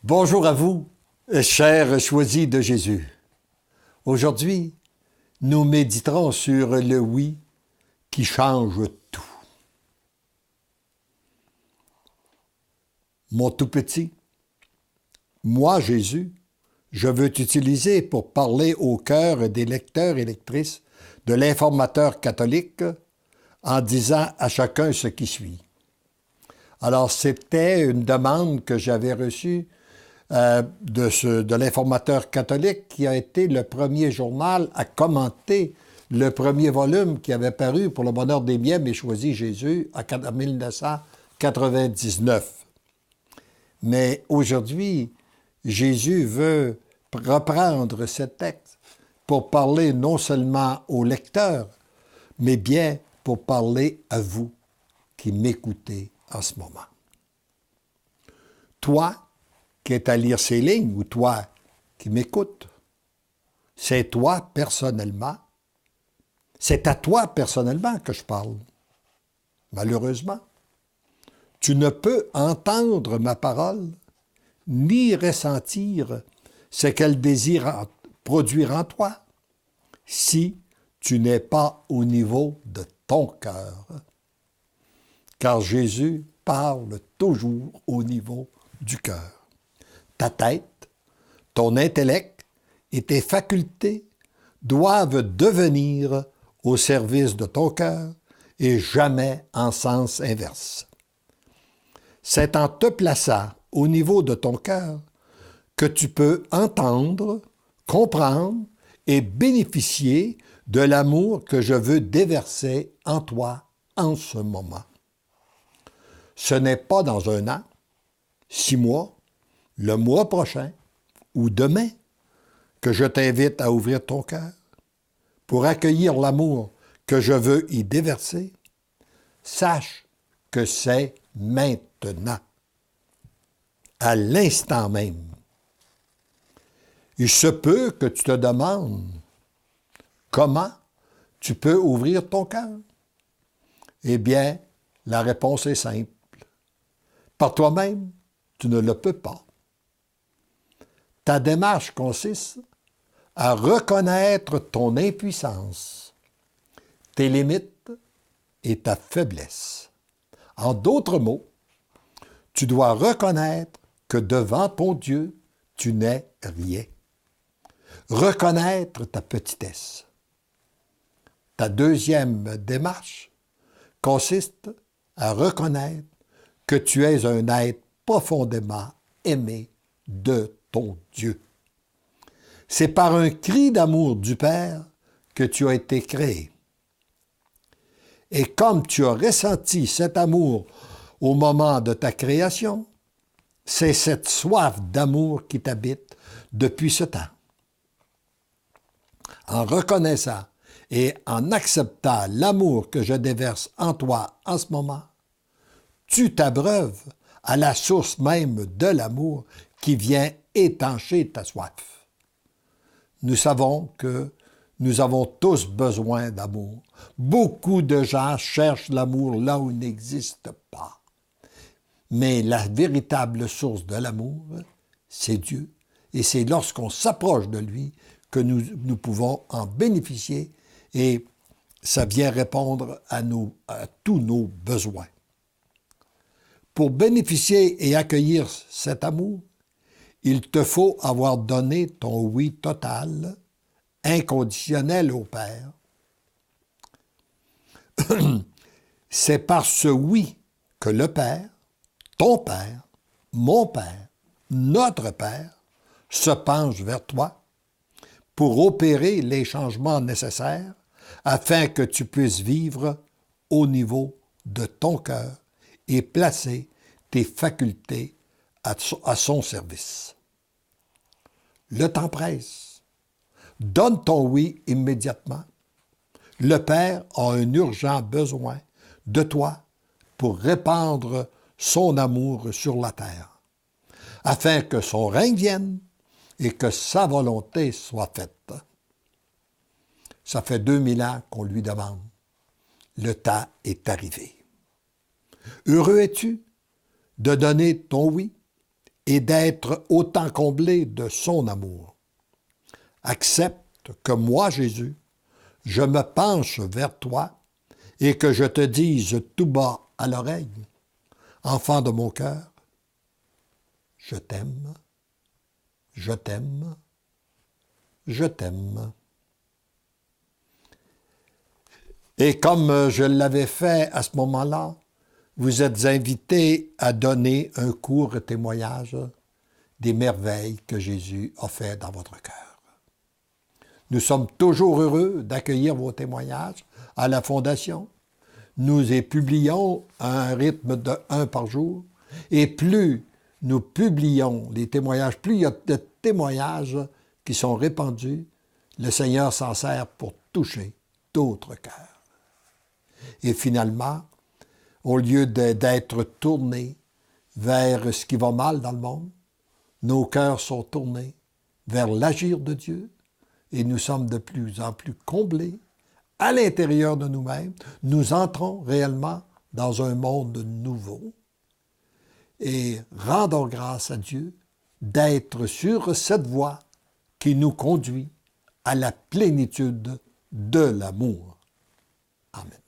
Bonjour à vous, chers choisis de Jésus. Aujourd'hui, nous méditerons sur le oui qui change tout. Mon tout petit, moi, Jésus, je veux t'utiliser pour parler au cœur des lecteurs et lectrices de l'Informateur catholique en disant à chacun ce qui suit. Alors, c'était une demande que j'avais reçue de l'Informateur catholique qui a été le premier journal à commenter le premier volume qui avait paru pour le bonheur des miens, mais choisi Jésus en 1999. Mais aujourd'hui, Jésus veut reprendre ce texte pour parler non seulement aux lecteurs, mais bien pour parler à vous qui m'écoutez en ce moment. Toi qui es à lire ces lignes, ou toi qui m'écoutes, c'est toi personnellement, c'est à toi personnellement que je parle. Malheureusement, tu ne peux entendre ma parole ni ressentir ce qu'elle désire produire en toi si tu n'es pas au niveau de ton cœur. Car Jésus parle toujours au niveau du cœur. Ta tête, ton intellect et tes facultés doivent devenir au service de ton cœur et jamais en sens inverse. C'est en te plaçant au niveau de ton cœur que tu peux entendre, comprendre et bénéficier de l'amour que je veux déverser en toi en ce moment. Ce n'est pas dans 1 an, 6 mois, le mois prochain ou demain que je t'invite à ouvrir ton cœur pour accueillir l'amour que je veux y déverser. Sache que c'est maintenant, à l'instant même. Il se peut que tu te demandes comment tu peux ouvrir ton cœur. Eh bien, la réponse est simple. Par toi-même, tu ne le peux pas. Ta démarche consiste à reconnaître ton impuissance, tes limites et ta faiblesse. En d'autres mots, tu dois reconnaître que devant ton Dieu, tu n'es rien. Reconnaître ta petitesse. Ta deuxième démarche consiste à reconnaître que tu es un être profondément aimé de ton Dieu. C'est par un cri d'amour du Père que tu as été créé. Et comme tu as ressenti cet amour au moment de ta création, c'est cette soif d'amour qui t'habite depuis ce temps. En reconnaissant et en acceptant l'amour que je déverse en toi en ce moment, tu t'abreuves à la source même de l'amour qui vient étancher ta soif. Nous savons que nous avons tous besoin d'amour. Beaucoup de gens cherchent l'amour là où il n'existe pas. Mais la véritable source de l'amour, c'est Dieu. Et c'est lorsqu'on s'approche de lui que nous pouvons en bénéficier et ça vient répondre à tous nos besoins. Pour bénéficier et accueillir cet amour, il te faut avoir donné ton oui total, inconditionnel au Père. C'est par ce oui que le Père, ton Père, mon Père, notre Père, se penche vers toi pour opérer les changements nécessaires afin que tu puisses vivre au niveau de ton cœur et placer tes facultés à son service. Le temps presse. Donne ton oui immédiatement. Le Père a un urgent besoin de toi pour répandre son amour sur la terre, afin que son règne vienne et que sa volonté soit faite. Ça fait 2000 ans qu'on lui demande. Le temps est arrivé. Heureux es-tu de donner ton oui et d'être autant comblé de son amour. Accepte que moi, Jésus, je me penche vers toi et que je te dise tout bas à l'oreille, enfant de mon cœur, je t'aime, je t'aime, je t'aime. Et comme je l'avais fait à ce moment-là, vous êtes invités à donner un court témoignage des merveilles que Jésus a fait dans votre cœur. Nous sommes toujours heureux d'accueillir vos témoignages à la Fondation. Nous les publions à un rythme de 1 par jour. Et plus nous publions les témoignages, plus il y a de témoignages qui sont répandus, le Seigneur s'en sert pour toucher d'autres cœurs. Et finalement, au lieu d'être tournés vers ce qui va mal dans le monde, nos cœurs sont tournés vers l'agir de Dieu et nous sommes de plus en plus comblés à l'intérieur de nous-mêmes. Nous entrons réellement dans un monde nouveau et rendons grâce à Dieu d'être sur cette voie qui nous conduit à la plénitude de l'amour. Amen.